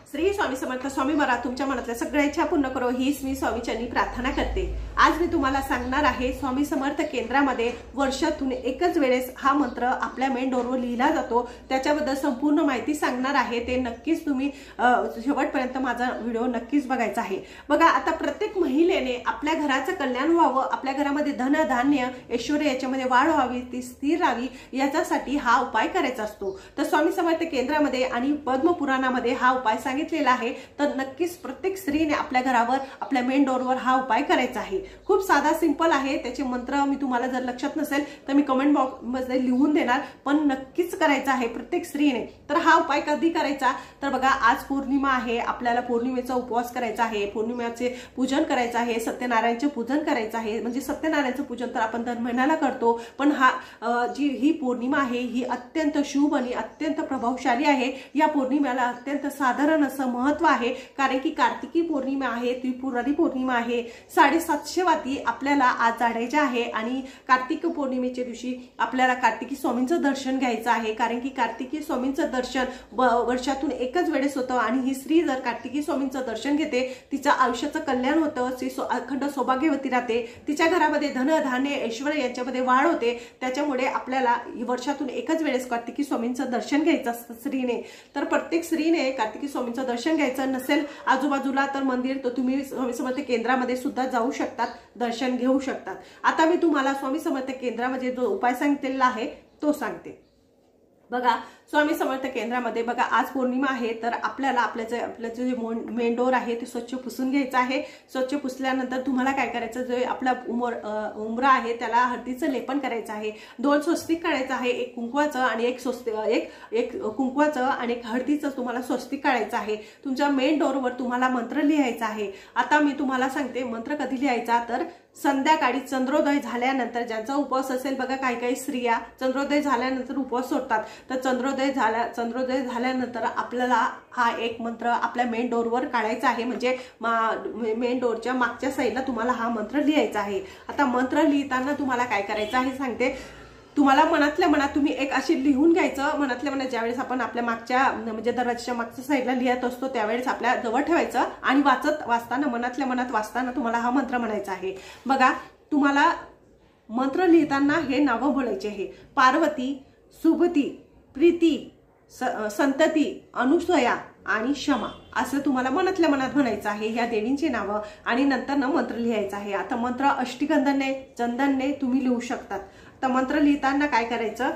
श्री स्वामी समर्थ स्वामी महाराज तुमच्या मनातल्या सगळ्या इच्छा पूर्ण करो हीच मी स्वामीचरणी प्रार्थना करते। आज मी तुम्हाला सांगणार आहे स्वामी समर्थ केंद्रामध्ये वर्षातून एकच वेळेस हा मंत्र आपल्या मेन डोरवर लिहिला जातो, त्याच्याबद्दल संपूर्ण माहिती सांगणार आहे। ते नक्कीच तुम्ही शेवटपर्यंत माझा व्हिडिओ नक्कीच बघायचा आहे। बघा, आता प्रत्येक महिलेने आपल्या घराचं कल्याण व्हावं, आपल्या घरामध्ये धन धान्य ऐश्वर्य याच्यामध्ये वाढ व्हावी, ती स्थिर राहावी, याच्यासाठी हा उपाय करायचा असतो। तर स्वामी समर्थ केंद्रामध्ये आणि पद्म पुराणामध्ये हा उपाय सांगितलेला आहे। तर नक्कीच प्रत्येक स्त्रीने आपल्या घरावर आपल्या मेन डोरवर हा उपाय करायचा आहे। खूप साधा सिंपल आहे। त्याचे मंत्र मी तुम्हाला जर लक्षात नसेल तर मी कमेंट बॉक्स मध्ये लिहून देणार, पण नक्कीच करायचा आहे प्रत्येक स्त्रीने। तर हा उपाय कधी करायचा तर बघा, आज पौर्णिमा आहे, आपल्याला पौर्णिमेचा उपवास करायचा आहे, पौर्णिमेचे पूजन करायचं आहे, सत्यनारायणचे पूजन करायचं आहे। म्हणजे सत्यनारायणचं पूजन तर आपण दर महिन्याला करतो, पण ही पौर्णिमा आहे ही अत्यंत शुभ आणि अत्यंत प्रभावशाली आहे। या पौर्णिमेला अत्यंत साधारण असं महत्व आहे, कारण की कार्तिकी पौर्णिमा आहे, त्रिपुरारी पौर्णिमा आहे। 750 वाती आपल्याला आज जाळायच्या आहे आणि कार्तिक पौर्णिमेच्या दिवशी आपल्याला कार्तिकी स्वामींचं दर्शन घ्यायचं आहे, कारण की कार्तिकी स्वामींचं दर्शन वर्षातून एकच वेळेस होतं आणि ही स्त्री जर कार्तिकी स्वामींचं दर्शन घेते तिचं आयुष्याचं कल्याण होतं, ती अखंड सौभाग्यवती राहते, तिच्या घरामध्ये धन धान्य ऐश्वर्य यांच्यामध्ये वाढ होते। त्याच्यामुळे आपल्याला वर्षातून एकच वेळेस कार्तिकी स्वामींचं दर्शन घ्यायचं असतं स्त्रीने। तर प्रत्येक स्त्रीने कार्तिकी स्वामींचं दर्शन घ्यायचं नसेल आजूबाजूला तर मंदिर, तर तुम्ही स्वामी समर्थ केंद्रामध्ये सुद्धा जाऊ शकतात, दर्शन घेऊ शकतात। आता मी तुम्हाला स्वामी समर्थ केंद्रामध्ये जो उपाय सांगितलेला आहे तो सांगते। बघा, स्वामी समर्थ केंद्रामध्ये बघा, आज पौर्णिमा आहे, तर आपल्याला आपलं जे मेन डोर आहे ते स्वच्छ पुसून घ्यायचं आहे। स्वच्छ पुसल्यानंतर तुम्हाला काय करायचं, जे आपला उंबरा आहे त्याला हळदीचं लेपन करायचं आहे, 2 स्वस्तिक काढायचं आहे, एक कुंकवाचं आणि एक कुंकवाचं आणि एक हळदीचं तुम्हाला स्वस्तिक काढायचं आहे। तुमच्या मेन डोरवर तुम्हाला मंत्र लिहायचा आहे। आता मी तुम्हाला सांगते मंत्र कधी लिहायचा, तर संध्याकाळी चंद्रोदय झाल्यानंतर, ज्यांचा उपवास असेल बघा, काही स्त्रिया चंद्रोदय झाल्यानंतर उपवास सोडतात, तर चंद्रोदय झाल्यानंतर आपल्याला हा एक मंत्र आपल्या मेन डोरवर काढायचा आहे। म्हणजे मेन डोरच्या मागच्या साईडला तुम्हाला हा मंत्र लिहायचा आहे। आता मंत्र लिहिताना तुम्हाला काय करायचं आहे सांगते। तुम्हाला मनातल्या मनात तुम्ही एक अशी लिहून घ्यायचं, मनातल्या मनात ज्यावेळेस आपण आपल्या मागच्या म्हणजे दरवाजाच्या मागच्या साईडला लिहित असतो त्यावेळेस आपल्या जवळ ठेवायचं आणि वाचताना मनातल्या मनात वाचताना तुम्हाला हा मंत्र म्हणायचा आहे। बघा, तुम्हाला मंत्र लिहिताना हे नावं बोलायचे आहे: पार्वती, सुभती, प्रीती, संतती, अनुसया आणि क्षमा, असं तुम्हाला मनातल्या मनात म्हणायचं आहे ह्या देवींची नावं, आणि नंतर मंत्र लिहायचा आहे। आता मंत्र अष्टगंधाने चंदनने तुम्ही लिहू शकतात। तर मंत्र लिहिताना काय करायचं,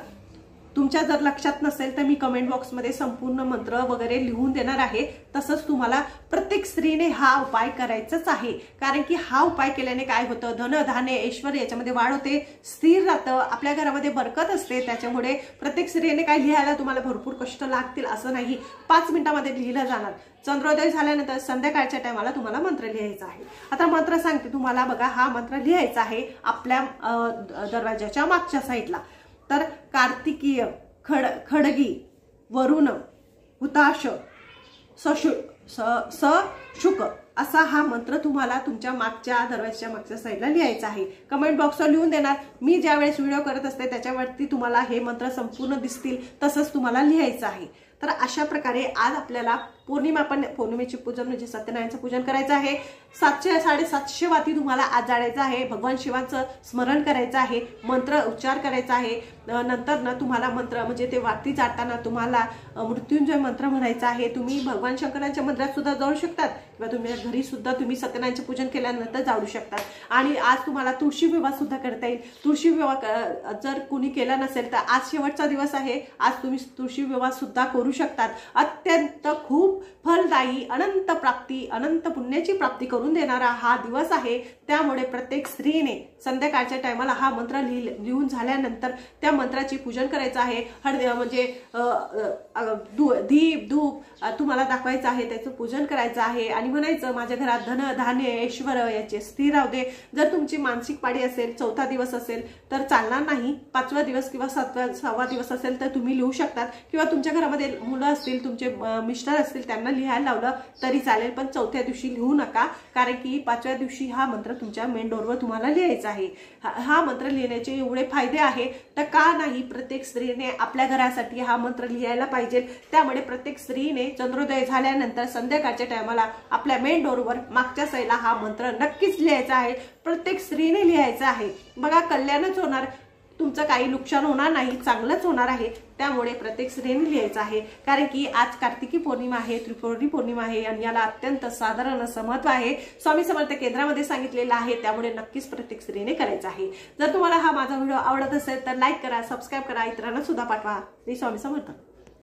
तुमच्या जर लक्षात नसेल तर मी कमेंट बॉक्समध्ये संपूर्ण मंत्र वगैरे लिहून देणार आहे। तसंच तुम्हाला प्रत्येक स्त्रीने हा उपाय करायचाच आहे, कारण की हा उपाय केल्याने काय होतं, धन धान्य ऐश्वर्य याच्यामध्ये वाढ होते, स्थिर राहतं, आपल्या घरामध्ये बरकत असते। त्याच्यामुळे प्रत्येक स्त्रीने काय लिहायला तुम्हाला भरपूर कष्ट लागतील असं नाही, 5 मिनिटांमध्ये लिहिलं जाणार। चंद्रोदय झाल्यानंतर संध्याकाळच्या टायमाला तुम्हाला मंत्र लिहायचा आहे। आता मंत्र सांगते तुम्हाला, बघा, हा मंत्र लिहायचा आहे आपल्या दरवाजाच्या मागच्या साईडला। तर कार्तिकीय, खडगी, वरुण, हुताश, शुक असा हा मंत्र तुम्हाला तुमच्या मागच्या दरवाजाच्या मागच्या साईडला लिहायचा आहे। कमेंट बॉक्सवर लिहून देणार, मी ज्यावेळेस व्हिडिओ करत असते त्याच्यावरती तुम्हाला हे मंत्र संपूर्ण दिसतील, तसंच तुम्हाला लिहायचं आहे। तर अशा प्रकारे आज आपल्याला पौर्णिमेचे पूजन म्हणजे सत्यनारायणचं पूजन करायचं आहे। 700-750 वाती तुम्हाला आज जाळायचं आहे, भगवान शिवांचं स्मरण करायचं आहे, मंत्र उच्चार करायचा आहे। नंतर ना तुम्हाला मंत्र म्हणजे ते वाती जाळताना तुम्हाला मृत्युंजय मंत्र म्हणायचा आहे। तुम्ही भगवान शंकरांच्या मंदिरात सुद्धा जाऊ शकतात किंवा तुम्ही घरी सुद्धा तुम्ही सत्यनारायणचे पूजन केल्यानंतर जाळू शकतात। आणि आज तुम्हाला तुळशी विवाह सुद्धा करता येईल। तुळशी विवाह जर कुणी केला नसेल तर आज शेवटचा दिवस आहे, आज तुम्ही तुळशी विवाह सुद्धा करू शकतात। अत्यंत खूप फलदायी, अनंत प्राप्ती, अनंत पुण्याची प्राप्ती करून देणारा हा दिवस आहे। त्यामुळे प्रत्येक स्त्रीने संध्याकाळच्या टायमाला हा मंत्र लिहून झाल्यानंतर त्या मंत्राची पूजन करायचं आहे। म्हणजे दीप धूप तुम्हाला दाखवायचं आहे, त्याचं पूजन करायचं आहे आणि म्हणायचं, माझ्या घरात धन धान्य ऐश्वर्य याचे स्थिर राहू दे। जर तुमची मानसिक पाळी असेल, 4था दिवस असेल तर चालणार नाही, 5वा दिवस किंवा 6वा दिवस असेल तर तुम्ही लिहू शकतात, किंवा तुमच्या घरामध्ये मुलं असतील, तुमचे मिस्टर असतील त्यांना लिहायला लावलं तरी चालेल, पण चौथ्या दिवशी लिहू नका, कारण की 5व्या दिवशी हा मंत्र तुमच्या मेन डोअरवर तुम्हाला लिहायचा आहे। हा मंत्र लिहिण्याचे एवढे फायदे आहे तर का नाही प्रत्येक स्त्रीने आपल्या घरासाठी हा मंत्र लिहायला पाहिजे। त्यामुळे प्रत्येक स्त्रीने चंद्रोदय झाल्यानंतर संध्याकाळच्या टायमाला आपल्या मेन डोअरवर मागच्या साईडला हा मंत्र नक्कीच लिहायचा आहे, प्रत्येक स्त्रीने लिहायचा आहे। बघा, कल्याणच होणार, तुमचं काही नुकसान होणार नाही, चांगलंच होणार आहे। त्यामुळे प्रत्येक स्त्रीने लिहायचं आहे, कारण की आज कार्तिकी पौर्णिमा आहे, त्रिपुरी पौर्णिमा आहे आणि याला अत्यंत साधारण असं महत्व आहे, स्वामी समर्थ केंद्रामध्ये सांगितलेलं आहे। त्यामुळे नक्कीच प्रत्येक स्त्रीने करायचं आहे। जर तुम्हाला हा माझा व्हिडिओ आवडत असेल तर लाईक करा, सबस्क्राईब करा, इतरांना सुद्धा पाठवा। श्री स्वामी समर्थ।